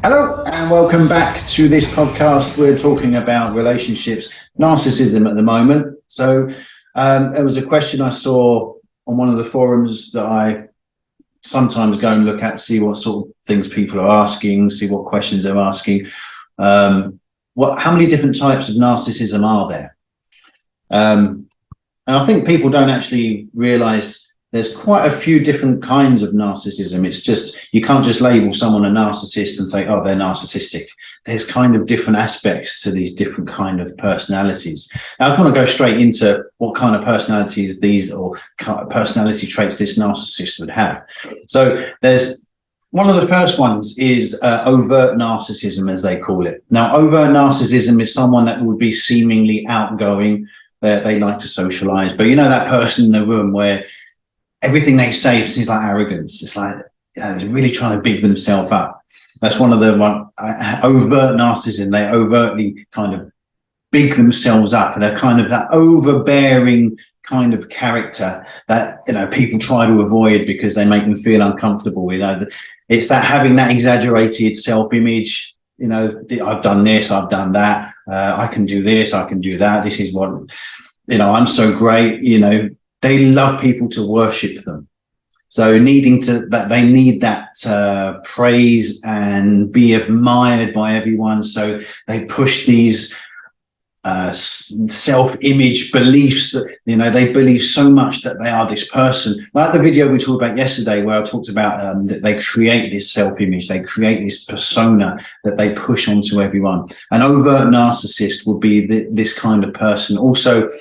Hello and welcome back to this podcast. We're talking about relationships, narcissism at the moment. So there was a question I saw on one of the forums that I sometimes go and look at, see what sort of things people are asking, see what questions they're asking. How many different types of narcissism are there? And I think people don't actually realize there's quite a few different kinds of narcissism. It's just, you can't just label someone a narcissist and say, oh, they're narcissistic. There's kind of different aspects to these different kind of personalities. Now, I just want to go straight into what kind of personalities these or personality traits this narcissist would have. So there's one of the first ones is overt narcissism, as they call it. Now, overt narcissism is someone that would be seemingly outgoing. They like to socialize, but you know that person in the room where everything they say seems like arrogance. It's like they're really trying to big themselves up. That's one of the overt narcissism. They overtly kind of big themselves up. They're kind of that overbearing kind of character that people try to avoid because they make them feel uncomfortable. It's that having that exaggerated self-image. I've done this, I've done that. I can do this, I can do that. This is what I'm so great. They love people to worship them. So they need that praise and be admired by everyone. So they push these self-image beliefs that, they believe so much that they are this person. Like the video we talked about yesterday, where I talked about that they create this self-image, they create this persona that they push onto everyone. An overt narcissist would be this kind of person. Also,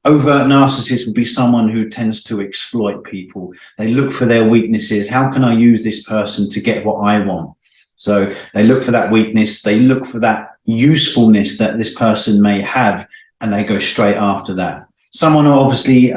overt narcissist would be someone who tends to exploit people. They look for their weaknesses. How can I use this person to get what I want? So they look for that weakness. They look for that usefulness that this person may have, and they go straight after that. Someone who obviously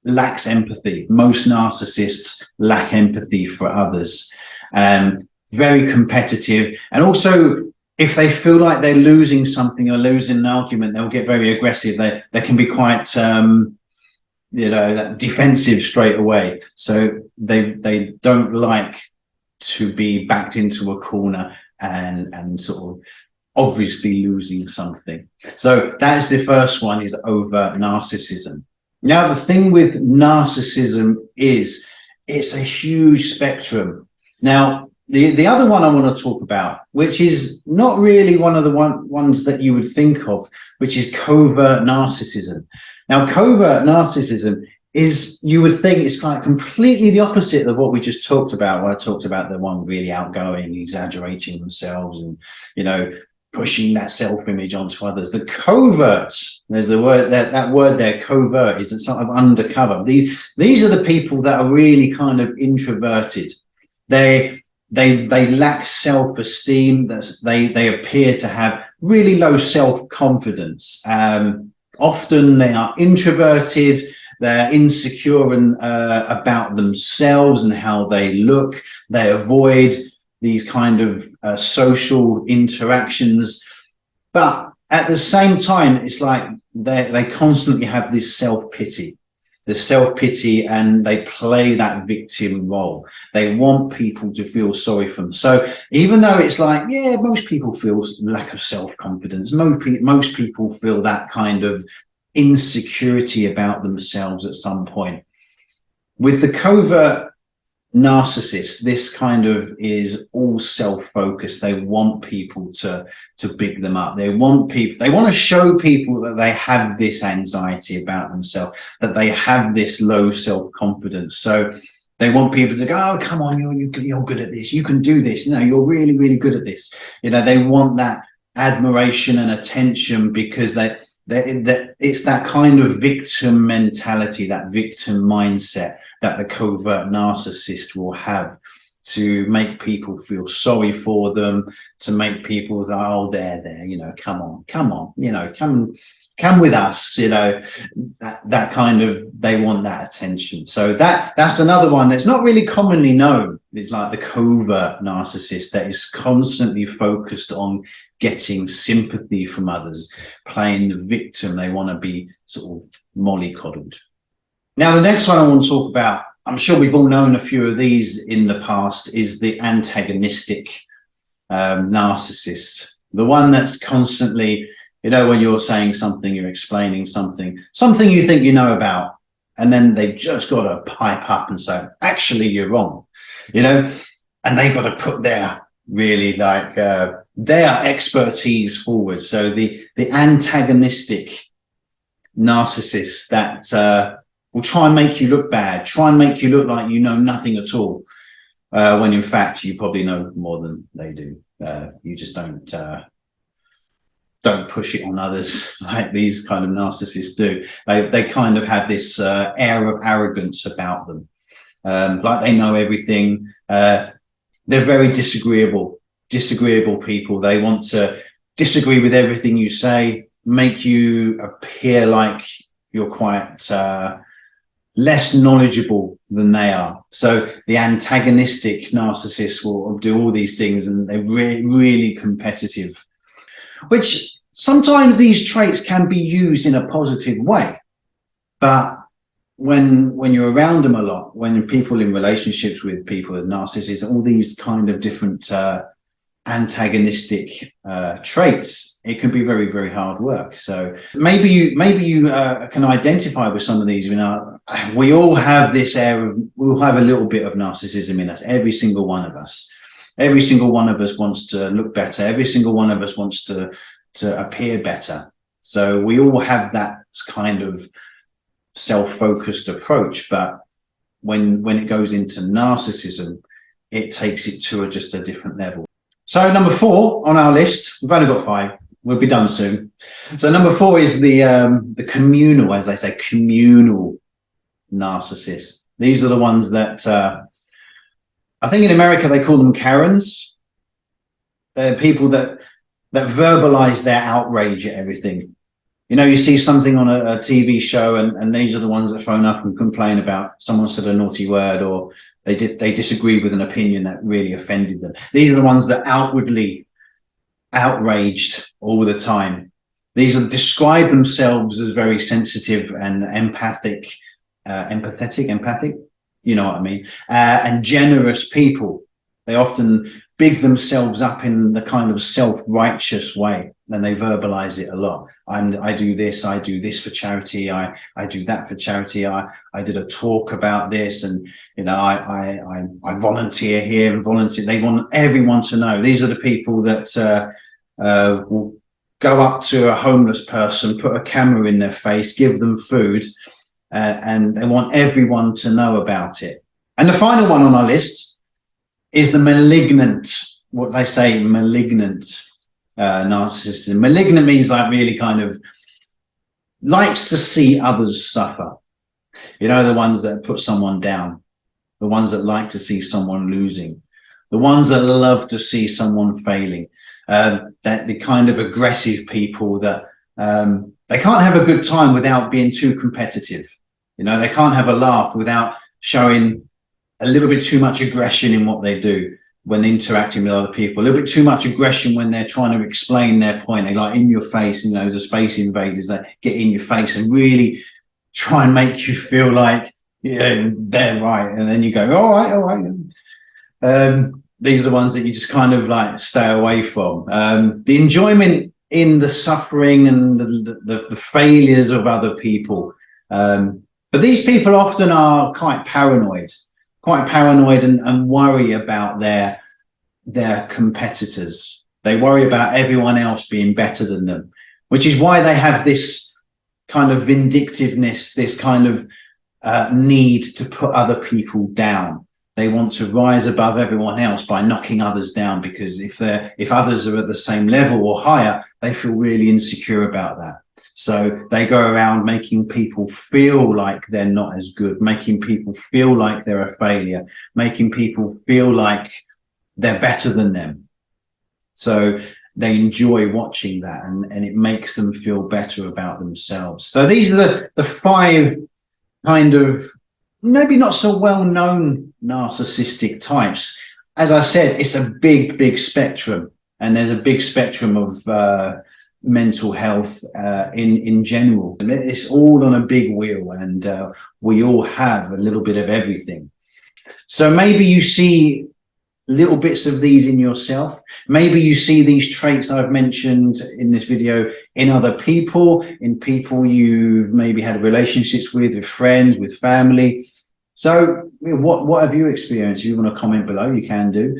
lacks empathy. Most narcissists lack empathy for others. Very competitive, and also, if they feel like they're losing something or losing an argument, they'll get very aggressive. They can be quite, that defensive straight away. So they don't like to be backed into a corner and sort of obviously losing something. So that's the first one, is overt narcissism. Now, the thing with narcissism is it's a huge spectrum. Now, the other one I want to talk about, which is not really one of the ones that you would think of, which is covert narcissism. Now, covert narcissism is, you would think, it's kind of completely the opposite of what we just talked about, where I talked about the one really outgoing, exaggerating themselves and, pushing that self-image onto others. The covert, there's the word, that word there, covert, is sort of undercover. These are the people that are really kind of introverted. They lack self-esteem. They appear to have really low self-confidence. Often they are introverted. They're insecure about themselves and how they look. They avoid these kind of social interactions. But at the same time, it's like they constantly have this self-pity. And they play that victim role. They want people to feel sorry for them. So even though it's like, yeah, most people feel lack of self-confidence, most people feel that kind of insecurity about themselves at some point. With the covert narcissist, this kind of is all self-focused. They want people to big them up. They want to show people that they have this anxiety about themselves, that they have this low self-confidence. So they want people to go, oh, come on, you're good at this. You can do this. You're really, really good at this. They want that admiration and attention because it's that kind of victim mentality, that victim mindset that the covert narcissist will have, to make people feel sorry for them, to make people say, oh, there, come on, come with us, that kind of, they want that attention. So that's another one that's not really commonly known. It's like the covert narcissist that is constantly focused on getting sympathy from others, playing the victim. They want to be sort of mollycoddled. Now, the next one I want to talk about, I'm sure we've all known a few of these in the past, is the antagonistic narcissist, the one that's constantly, you know, when you're saying something, you're explaining something you think you know about, and then they've just got to pipe up and say, actually, you're wrong, you know, and they've got to put their really like their expertise forward. So the antagonistic narcissist that will try and make you look bad, try and make you look like you know nothing at all, when in fact you probably know more than they do. You just don't push it on others like these kind of narcissists do. They kind of have this air of arrogance about them, like they know everything. They're very disagreeable people. They want to disagree with everything you say, make you appear like you're quite less knowledgeable than they are. So the antagonistic narcissist will do all these things, and they're really competitive, which sometimes these traits can be used in a positive way. But when you're around them a lot, when people in relationships with people with narcissists, all these kind of different antagonistic traits, it can be very, very hard work. So maybe you can identify with some of these. You know, we all have this air of, we'll have a little bit of narcissism in us, every single one of us. Every single one of us wants to look better. Every single one of us wants to appear better. So we all have that kind of self-focused approach, but when it goes into narcissism, it takes it to just a different level. So number 4 on our list, we've only got 5, we'll be done soon. So number 4 is the communal, as they say, communal narcissist. These are the ones that I think in America they call them Karens. They're people that verbalize their outrage at everything. You know, you see something on a TV show, and these are the ones that phone up and complain about someone said a naughty word, or they disagree with an opinion that really offended them. These are the ones that outwardly outraged all the time. These are describe themselves as very sensitive and empathetic, you know what I mean, and generous people. They often big themselves up in the kind of self-righteous way, and they verbalize it a lot. I do this for charity, I do that for charity, I did a talk about this, and you know, I volunteer here and volunteer. They want everyone to know. These are the people that will go up to a homeless person, put a camera in their face, give them food, and they want everyone to know about it. And the final one on our list is the malignant, what they say, malignant narcissism. Malignant means like really kind of likes to see others suffer. You know, the ones that put someone down, the ones that like to see someone losing, the ones that love to see someone failing, that the kind of aggressive people that they can't have a good time without being too competitive. You know, they can't have a laugh without showing a little bit too much aggression in what they do when interacting with other people, a little bit too much aggression when they're trying to explain their point. They like in your face, you know, the space invaders that get in your face and really try and make you feel like, yeah, they're right. And then you go, all right. These are the ones that you just kind of like stay away from. The enjoyment in the suffering and the failures of other people. But these people often are quite paranoid and worry about their competitors. They worry about everyone else being better than them, which is why they have this kind of vindictiveness, this kind of need to put other people down. They want to rise above everyone else by knocking others down, because if others are at the same level or higher, they feel really insecure about that. So they go around making people feel like they're not as good, making people feel like they're a failure, making people feel like they're better than them. So they enjoy watching that, and it makes them feel better about themselves. So these are the 5 kind of maybe not so well-known narcissistic types. As I said, it's a big spectrum, and there's a big spectrum of mental health in general. It's all on a big wheel, and we all have a little bit of everything. So maybe you see little bits of these in yourself. Maybe you see these traits I've mentioned in this video in other people, in people you've maybe had relationships with friends, with family. So what have you experienced? If you want to comment below, you can do.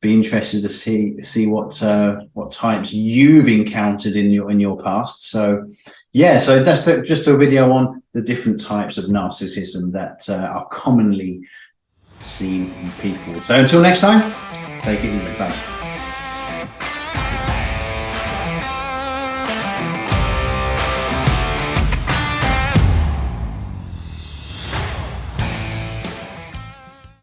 Be interested to see what types you've encountered in your past. So yeah, so that's just a video on the different types of narcissism that are commonly seen in people. So until next time, take it easy. Bye.